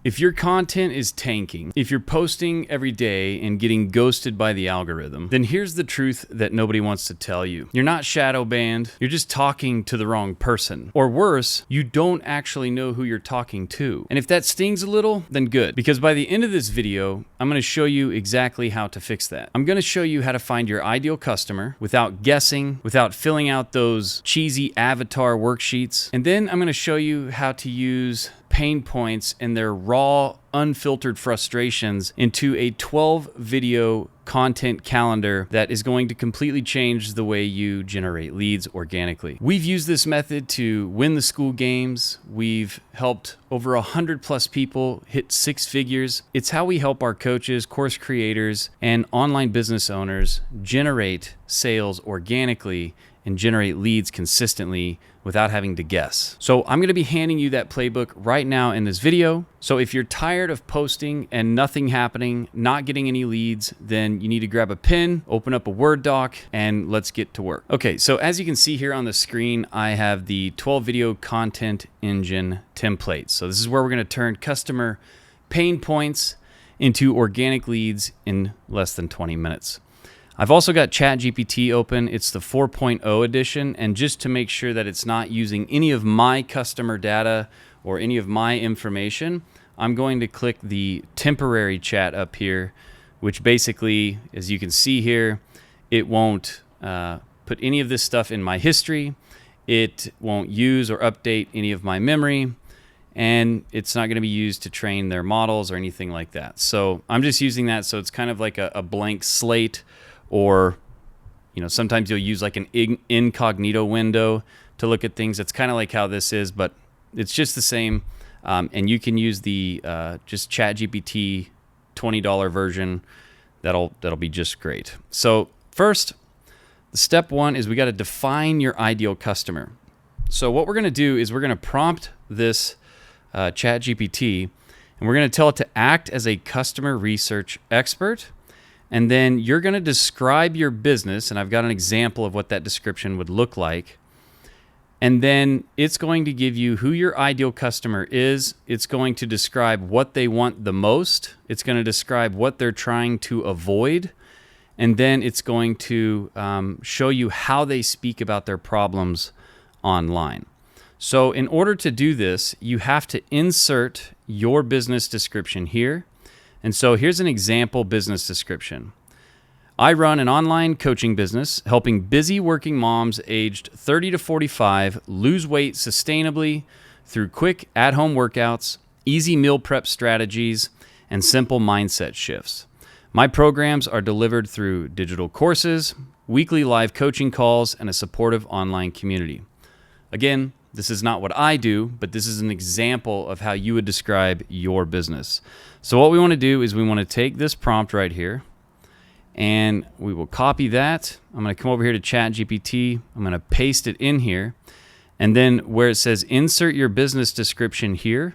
If your content is tanking, if you're posting every day and getting ghosted by the algorithm, then here's the truth that nobody wants to tell you. You're not shadow banned, you're just talking to the wrong person. Or worse, you don't actually know who you're talking to. And if that stings a little, then good. Because by the end of this video, I'm gonna show you exactly how to fix that. I'm gonna show you how to find your ideal customer without guessing, without filling out those cheesy avatar worksheets. And then I'm gonna show you how to use pain points and their raw, unfiltered frustrations into a 12 video content calendar that is going to completely change the way you generate leads organically. We've used this method to win the school games. We've helped over 100+ people hit 6 figures. It's how we help our coaches, course creators, and online business owners generate sales organically and generate leads consistently without having to guess. So I'm gonna be handing you that playbook right now in this video. So if you're tired of posting and nothing happening, not getting any leads, then you need to grab a pen, open up a Word doc, and let's get to work. Okay, so as you can see here on the screen, I have the 12 video content engine template. So this is where we're gonna turn customer pain points into organic leads in less than 20 minutes. I've also got ChatGPT open. It's the 4.0 edition, and just to make sure that it's not using any of my customer data or any of my information, I'm going to click the temporary chat up here, which basically, as you can see here, it won't put any of this stuff in my history. It won't use or update any of my memory, and it's not going to be used to train their models or anything like that. So I'm just using that so it's kind of like a blank slate. Or, you know, sometimes you'll use like an incognito window to look at things. That's kind of like how this is, but it's just the same. And you can use the just ChatGPT $20 version. That'll be just great. So first, step one is we got to define your ideal customer. So what we're going to do is we're going to prompt this ChatGPT, and we're going to tell it to act as a customer research expert. And then you're going to describe your business, and I've got an example of what that description would look like. And then it's going to give you who your ideal customer is. It's going to describe what they want the most. It's going to describe what they're trying to avoid. And then it's going to show you how they speak about their problems online. So in order to do this, you have to insert your business description here. And so here's an example business description. I run an online coaching business helping busy working moms aged 30 to 45 lose weight sustainably through quick at-home workouts, easy meal prep strategies, and simple mindset shifts. My programs are delivered through digital courses, weekly live coaching calls, and a supportive online community. Again, this is not what I do, but this is an example of how you would describe your business. So what we want to do is we want to take this prompt right here, and we will copy that. I'm going to come over here to ChatGPT. I'm going to paste it in here. And then where it says insert your business description here,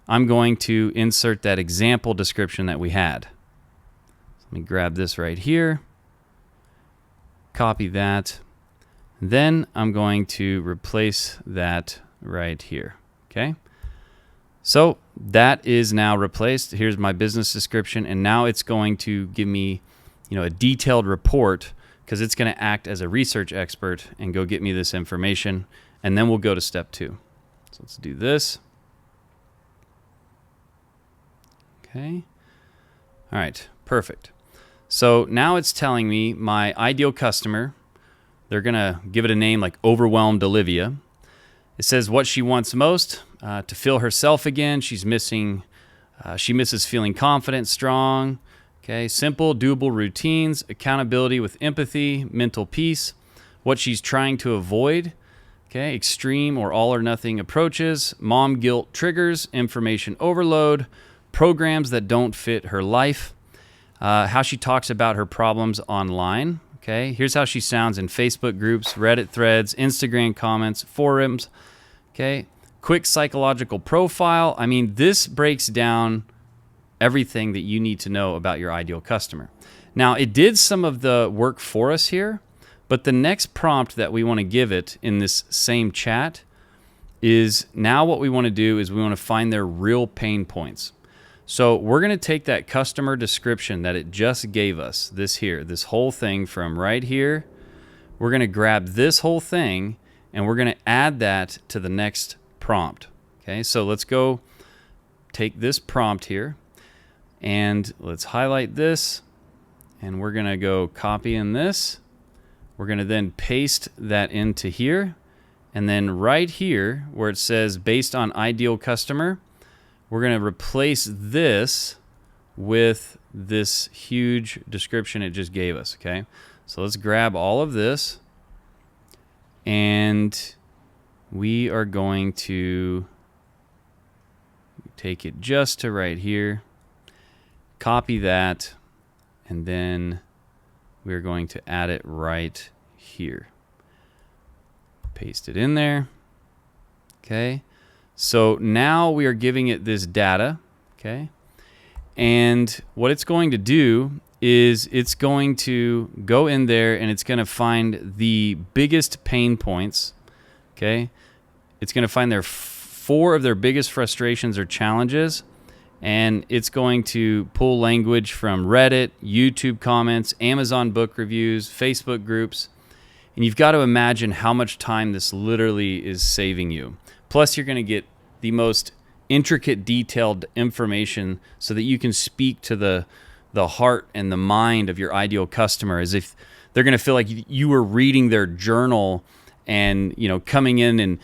I'm going to insert that example description that we had. Let me grab this right here, copy that. Then I'm going to replace that right here, okay? So that is now replaced. Here's my business description, and now it's going to give me, a detailed report because it's going to act as a research expert and go get me this information, and then we'll go to step 2. So let's do this. Okay. All right, perfect. So now it's telling me my ideal customer. They're going to give it a name like Overwhelmed Olivia. It says what she wants most, to feel herself again. She misses feeling confident, strong. Okay, simple, doable routines, accountability with empathy, mental peace. What she's trying to avoid. Okay, extreme or all or nothing approaches, mom guilt triggers, information overload, programs that don't fit her life. How she talks about her problems online. Okay, here's how she sounds in Facebook groups, Reddit threads, Instagram comments, forums. Okay, quick psychological profile. I mean, this breaks down everything that you need to know about your ideal customer. Now, it did some of the work for us here, but the next prompt that we want to give it in this same chat is now what we want to do is we want to find their real pain points. So we're going to take that customer description that it just gave us, this whole thing from right here. We're going to grab this whole thing and we're going to add that to the next prompt. Okay, so let's go take this prompt here and let's highlight this, and we're going to go copy in this. We're going to then paste that into here, and then right here where it says based on ideal customer, we're going to replace this with this huge description it just gave us. Okay, so let's grab all of this and we are going to take it just to right here, copy that, and then we're going to add it right here. Paste it in there. Okay. So now we are giving it this data. Okay. And what it's going to do is it's going to go in there and it's going to find the biggest pain points. Okay. It's going to find their 4 of their biggest frustrations or challenges, and it's going to pull language from Reddit, YouTube comments, Amazon book reviews, Facebook groups, and you've got to imagine how much time this literally is saving you. Plus, you're going to get the most intricate, detailed information so that you can speak to the heart and the mind of your ideal customer, as if they're going to feel like you were reading their journal and, you know, coming in and,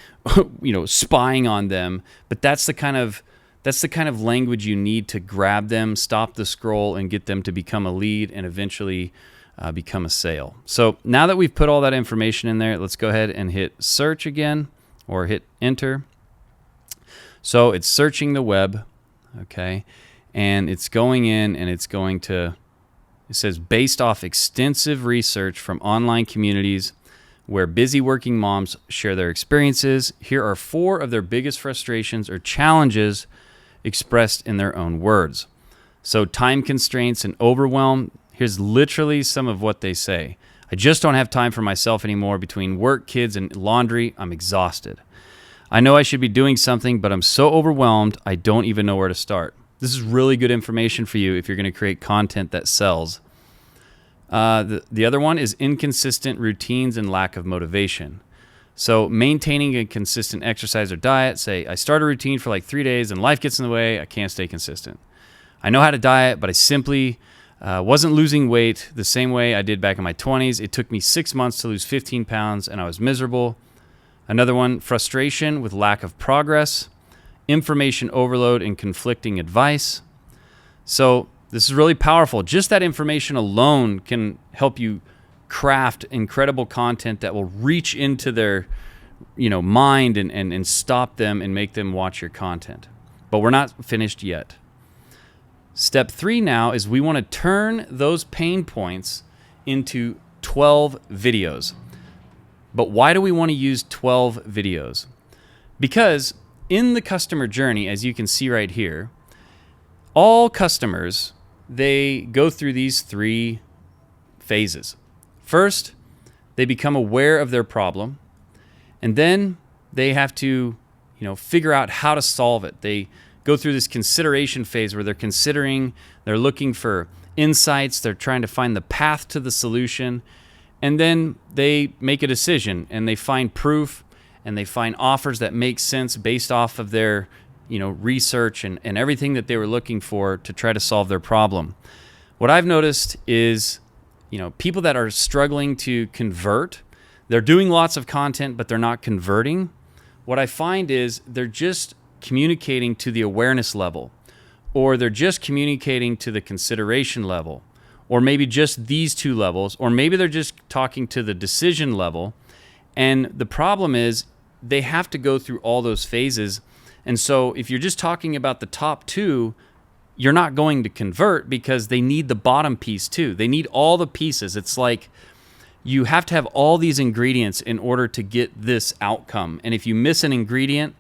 you know, spying on them. But that's the kind of language you need to grab them, stop the scroll, and get them to become a lead and eventually become a sale. So now that we've put all that information in there, let's go ahead and hit search again, or hit enter. So it's searching the web, okay, and it's going in and it's going to, it says based off extensive research from online communities where busy working moms share their experiences, here are 4 of their biggest frustrations or challenges expressed in their own words. So time constraints and overwhelm, here's literally some of what they say. I just don't have time for myself anymore. Between work, kids, and laundry, I'm exhausted. I know I should be doing something, but I'm so overwhelmed, I don't even know where to start. This is really good information for you if you're going to create content that sells. The other one is inconsistent routines and lack of motivation. So maintaining a consistent exercise or diet, say I start a routine for like 3 days and life gets in the way, I can't stay consistent. I know how to diet, but I simply wasn't losing weight the same way I did back in my 20s. It took me 6 months to lose 15 pounds and I was miserable. Another one, frustration with lack of progress, information overload and conflicting advice. So this is really powerful. Just that information alone can help you craft incredible content that will reach into their, you know, mind and stop them and make them watch your content. But we're not finished yet. Step 3 now is we want to turn those pain points into 12 videos. But why do we want to use 12 videos? Because in the customer journey, as you can see right here, all customers, they go through these 3 phases. First, they become aware of their problem, and then they have to, figure out how to solve it. They go through this consideration phase where they're considering, they're looking for insights, they're trying to find the path to the solution, and then they make a decision and they find proof and they find offers that make sense based off of their research and everything that they were looking for to try to solve their problem. What I've noticed is, people that are struggling to convert, they're doing lots of content, but they're not converting. What I find is they're just communicating to the awareness level, or they're just communicating to the consideration level, or maybe just these 2 levels, or maybe they're just talking to the decision level. And the problem is they have to go through all those phases. And so if you're just talking about the top 2, you're not going to convert because they need the bottom piece too. They need all the pieces. It's like you have to have all these ingredients in order to get this outcome. And if you miss an ingredient,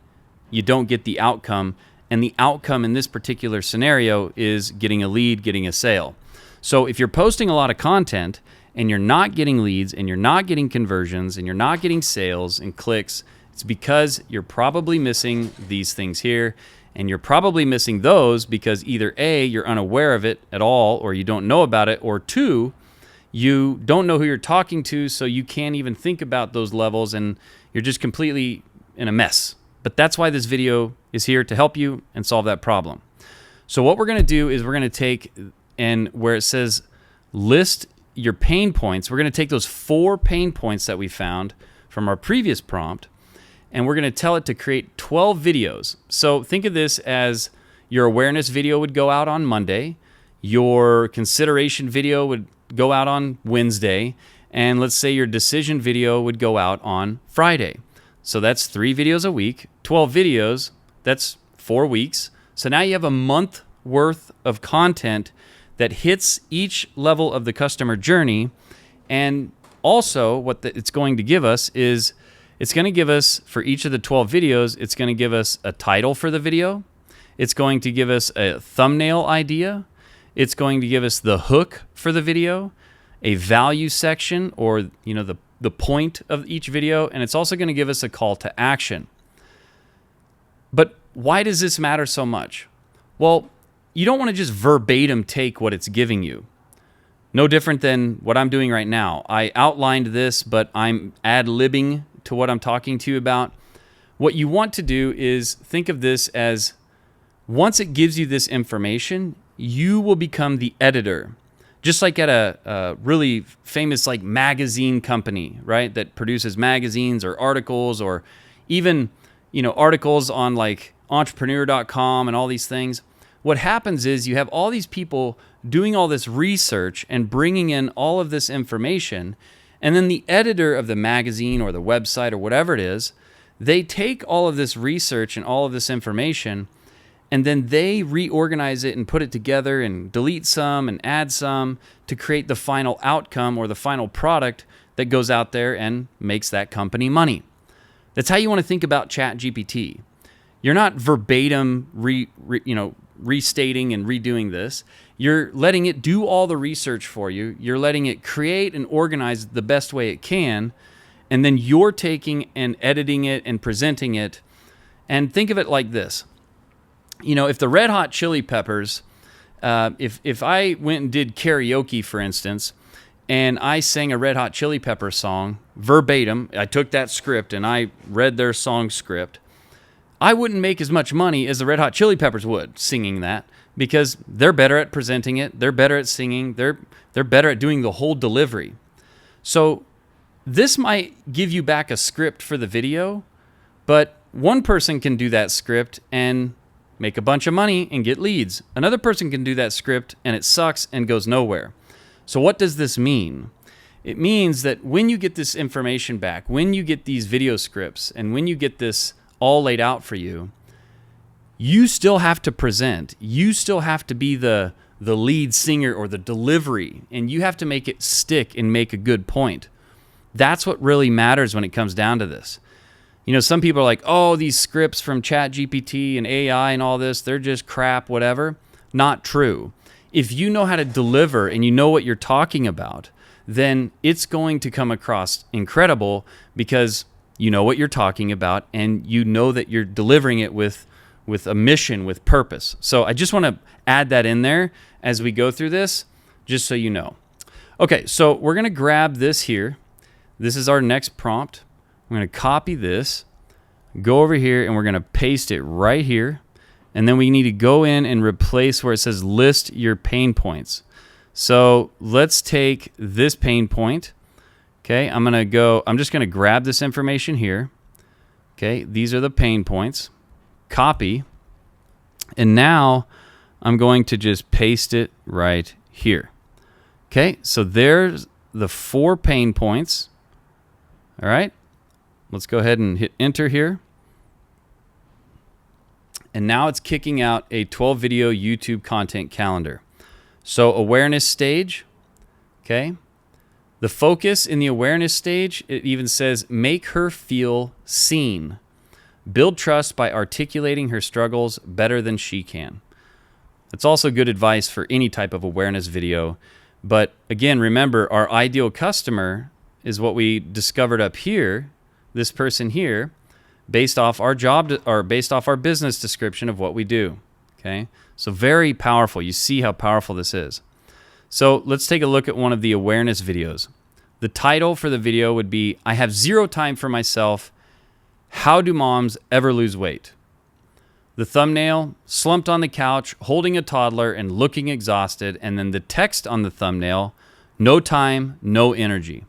you don't get the outcome. And the outcome in this particular scenario is getting a lead, getting a sale. So if you're posting a lot of content and you're not getting leads and you're not getting conversions and you're not getting sales and clicks, it's because you're probably missing these things here. And you're probably missing those because either A, you're unaware of it at all, or you don't know about it, or two, you don't know who you're talking to, so you can't even think about those levels, and you're just completely in a mess. But that's why this video is here to help you and solve that problem. So what we're going to do is we're going to take, and where it says list your pain points, we're going to take those 4 pain points that we found from our previous prompt, and we're going to tell it to create 12 videos. So think of this as your awareness video would go out on Monday, your consideration video would go out on Wednesday, and let's say your decision video would go out on Friday. So that's 3 videos a week, 12 videos, that's 4 weeks. So now you have a month worth of content that hits each level of the customer journey. And also what it's going to give us is, it's going to give us, for each of the 12 videos, it's going to give us a title for the video. It's going to give us a thumbnail idea. It's going to give us the hook for the video, a value section, or the point of each video, and it's also going to give us a call to action. But why does this matter so much? Well, you don't want to just verbatim take what it's giving you. No different than what I'm doing right now. I outlined this, but I'm ad-libbing to what I'm talking to you about. What you want to do is think of this as, once it gives you this information, you will become the editor. Just like at a really famous like magazine company, right, that produces magazines or articles, or even articles on like entrepreneur.com and all these things. What happens is you have all these people doing all this research and bringing in all of this information, and then the editor of the magazine or the website or whatever it is, they take all of this research and all of this information, and then they reorganize it and put it together and delete some and add some to create the final outcome or the final product that goes out there and makes that company money. That's how you want to think about ChatGPT. You're not verbatim restating and redoing this. You're letting it do all the research for you. You're letting it create and organize the best way it can, and then you're taking and editing it and presenting it. And think of it like this. If the Red Hot Chili Peppers, if I went and did karaoke, for instance, and I sang a Red Hot Chili Pepper song verbatim, I took that script and I read their song script, I wouldn't make as much money as the Red Hot Chili Peppers would singing that, because they're better at presenting it, they're better at singing, they're better at doing the whole delivery. So this might give you back a script for the video, but one person can do that script and make a bunch of money and get leads. Another person can do that script and it sucks and goes nowhere. So what does this mean? It means that when you get this information back, when you get these video scripts, and when you get this all laid out for you, you still have to present. You still have to be the lead singer or the delivery, and you have to make it stick and make a good point. That's what really matters when it comes down to this. Some people are like, oh, these scripts from ChatGPT and AI and all this, they're just crap, whatever. Not true. If you know how to deliver and you know what you're talking about, then it's going to come across incredible, because you know what you're talking about and you know that you're delivering it with a mission, with purpose. So I just want to add that in there as we go through this, just so you know. Okay, so we're going to grab this here. This is our next prompt. I'm going to copy this, go over here, and we're going to paste it right here. And then we need to go in and replace where it says list your pain points. So let's take this pain point. Okay, I'm just going to grab this information here. Okay, these are the pain points. Copy. And now I'm going to just paste it right here. Okay, so there's the 4 pain points. All right. Let's go ahead and hit enter here. And now it's kicking out a 12 video YouTube content calendar. So awareness stage, okay? The focus in the awareness stage, it even says make her feel seen. Build trust by articulating her struggles better than she can. That's also good advice for any type of awareness video. But again, remember, our ideal customer is what we discovered up here. This person here, based off our job or based off our business description of what we do. Okay, so very powerful. You see how powerful this is. So let's take a look at one of the awareness videos. The title for the video would be, I have zero time for myself. How do moms ever lose weight? The thumbnail, slumped on the couch, holding a toddler and looking exhausted. And then the text on the thumbnail, no time, no energy.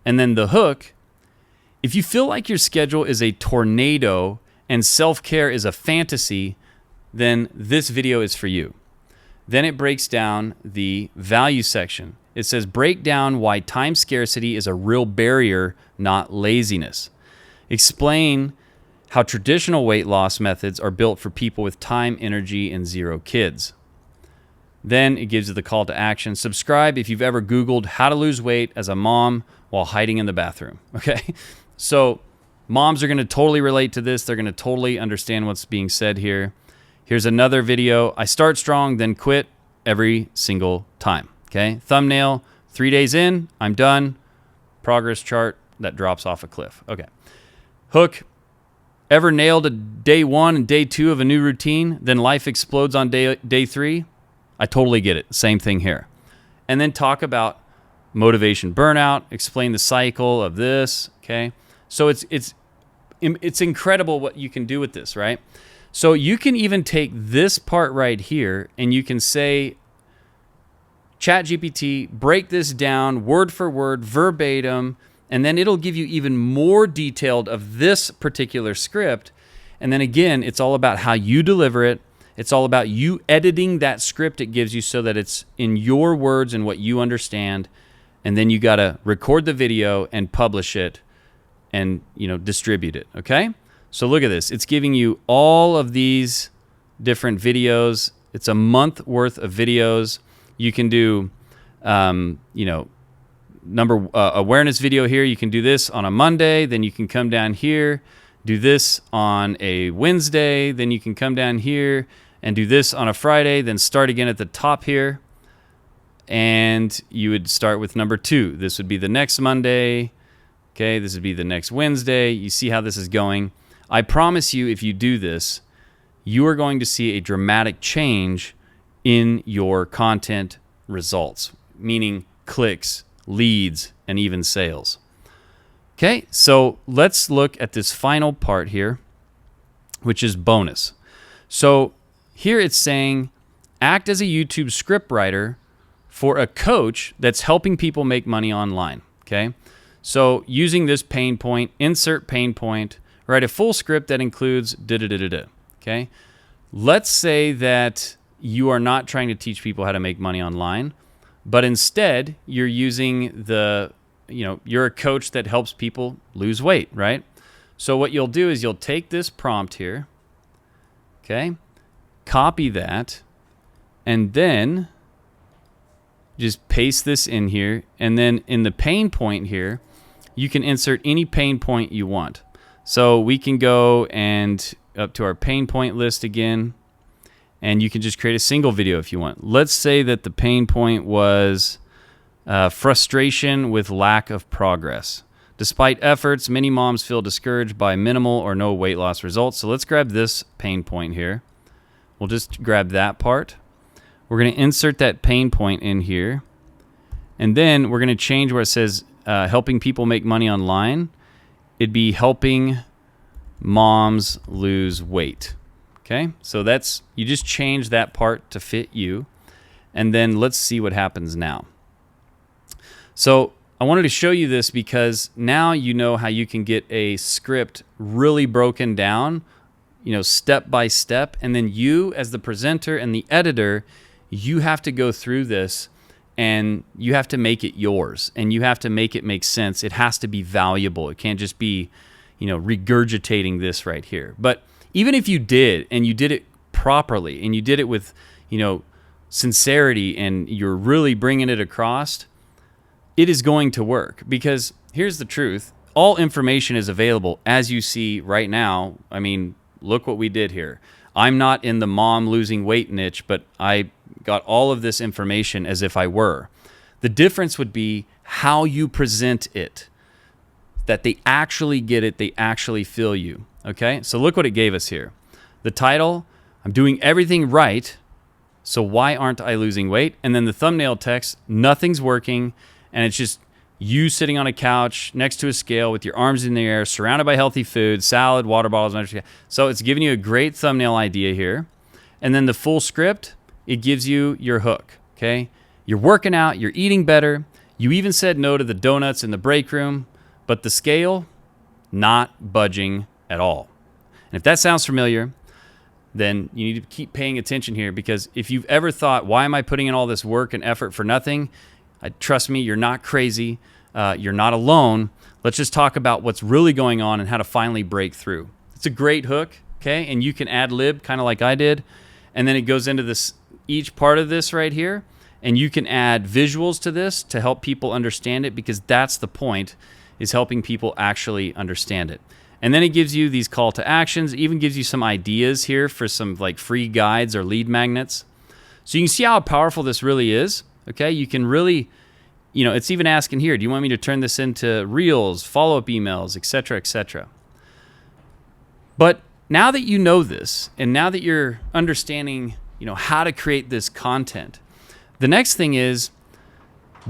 And then the hook, if you feel like your schedule is a tornado and self-care is a fantasy, then this video is for you. Then it breaks down the value section. It says, break down why time scarcity is a real barrier, not laziness. Explain how traditional weight loss methods are built for people with time, energy, and zero kids. Then it gives you the call to action. Subscribe if you've ever Googled how to lose weight as a mom while hiding in the bathroom. Okay? So moms are going to totally relate to this. They're going to totally understand what's being said here. Here's another video. I start strong, then quit every single time. Okay? Thumbnail, 3 days in, I'm done. Progress chart that drops off a cliff. Okay. Hook, ever nailed a day 1 and day 2 of a new routine, then life explodes on day 3? I totally get it. Same thing here. And then talk about motivation burnout, explain the cycle of this, okay? So it's incredible what you can do with this, right? So you can even take this part right here and you can say, ChatGPT, break this down word for word, verbatim, and then it'll give you even more detailed of this particular script. And then again, it's all about how you deliver it. It's all about you editing that script it gives you so that it's in your words and what you understand. And then you got to record the video and publish it and, distribute it. Okay? So look at this. It's giving you all of these different videos. It's a month worth of videos. You can do, awareness video here. You can do this on a Monday. Then you can come down here, do this on a Wednesday. Then you can come down here and do this on a Friday. Then start again at the top here. And you would start with number 2. This would be the next Monday. Okay, this would be the next Wednesday. You see how this is going. I promise you, if you do this, you are going to see a dramatic change in your content results, meaning clicks, leads, and even sales. Okay, so let's look at this final part here, which is bonus. So here it's saying, act as a YouTube scriptwriter for a coach that's helping people make money online. Okay, so using this pain point, insert pain point, write a full script that includes da-da-da-da-da. Okay, let's say that you are not trying to teach people how to make money online, but instead you're using you're a coach that helps people lose weight, right? So what you'll do is you'll take this prompt here, okay, copy that, and then just paste this in here. And then in the pain point here, you can insert any pain point you want. So we can go and up to our pain point list again, and you can just create a single video if you want. Let's say that the pain point was frustration with lack of progress. Despite efforts, many moms feel discouraged by minimal or no weight loss results. So let's grab this pain point here. We'll just grab that part. We're going to insert that pain point in here. And then we're going to change where it says helping people make money online. It'd be helping moms lose weight. Okay, so you just change that part to fit you. And then let's see what happens now. So I wanted to show you this because now you know how you can get a script really broken down, step by step. And then you, as the presenter and the editor, you have to go through this and you have to make it yours and you have to make it make sense. It has to be valuable. It can't just be, regurgitating this right here. But even if you did, and you did it properly, and you did it with, sincerity, and you're really bringing it across, it is going to work. Because here's the truth. All information is available, as you see right now. I mean, look what we did here. I'm not in the mom losing weight niche, but I got all of this information as if I were. The difference would be how you present it. That they actually get it, they actually feel you. Okay, so look what it gave us here. The title, I'm doing everything right, so why aren't I losing weight? And then the thumbnail text, nothing's working, and it's just you sitting on a couch next to a scale with your arms in the air, surrounded by healthy food, salad, water bottles. So it's giving you a great thumbnail idea here. And then the full script, it gives you your hook, okay? You're working out, you're eating better. You even said no to the donuts in the break room, but the scale, not budging at all. And if that sounds familiar, then you need to keep paying attention here, because if you've ever thought, why am I putting in all this work and effort for nothing? Trust me, you're not crazy. You're not alone. Let's just talk about what's really going on and how to finally break through. It's a great hook, okay? And you can ad lib kind of like I did. And then it goes into this, each part of this right here. And you can add visuals to this to help people understand it, because that's the point, is helping people actually understand it. And then it gives you these call to actions. It even gives you some ideas here for some like free guides or lead magnets. So you can see how powerful this really is. Okay, you can really, it's even asking here, do you want me to turn this into reels, follow-up emails, etc., etc. But now that you know this, and now that you're understanding, how to create this content, the next thing is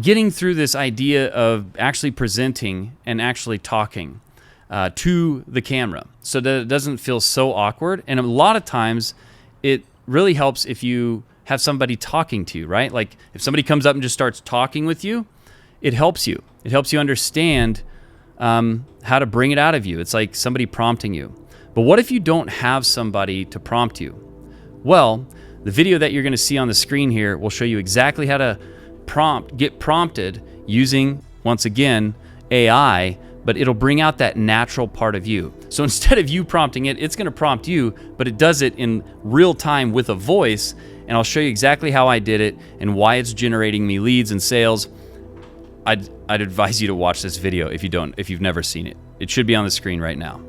getting through this idea of actually presenting and actually talking to the camera, so that it doesn't feel so awkward. And a lot of times it really helps if you have somebody talking to you, right? Like if somebody comes up and just starts talking with you, it helps you. It helps you understand how to bring it out of you. It's like somebody prompting you. But what if you don't have somebody to prompt you? Well, the video that you're going to see on the screen here will show you exactly how to get prompted using, once again, AI, but it'll bring out that natural part of you. So instead of you prompting it, it's going to prompt you, but it does it in real time with a voice. And I'll show you exactly how I did it and why it's generating me leads and sales. I'd advise you to watch this video if you've never seen it. It should be on the screen right now.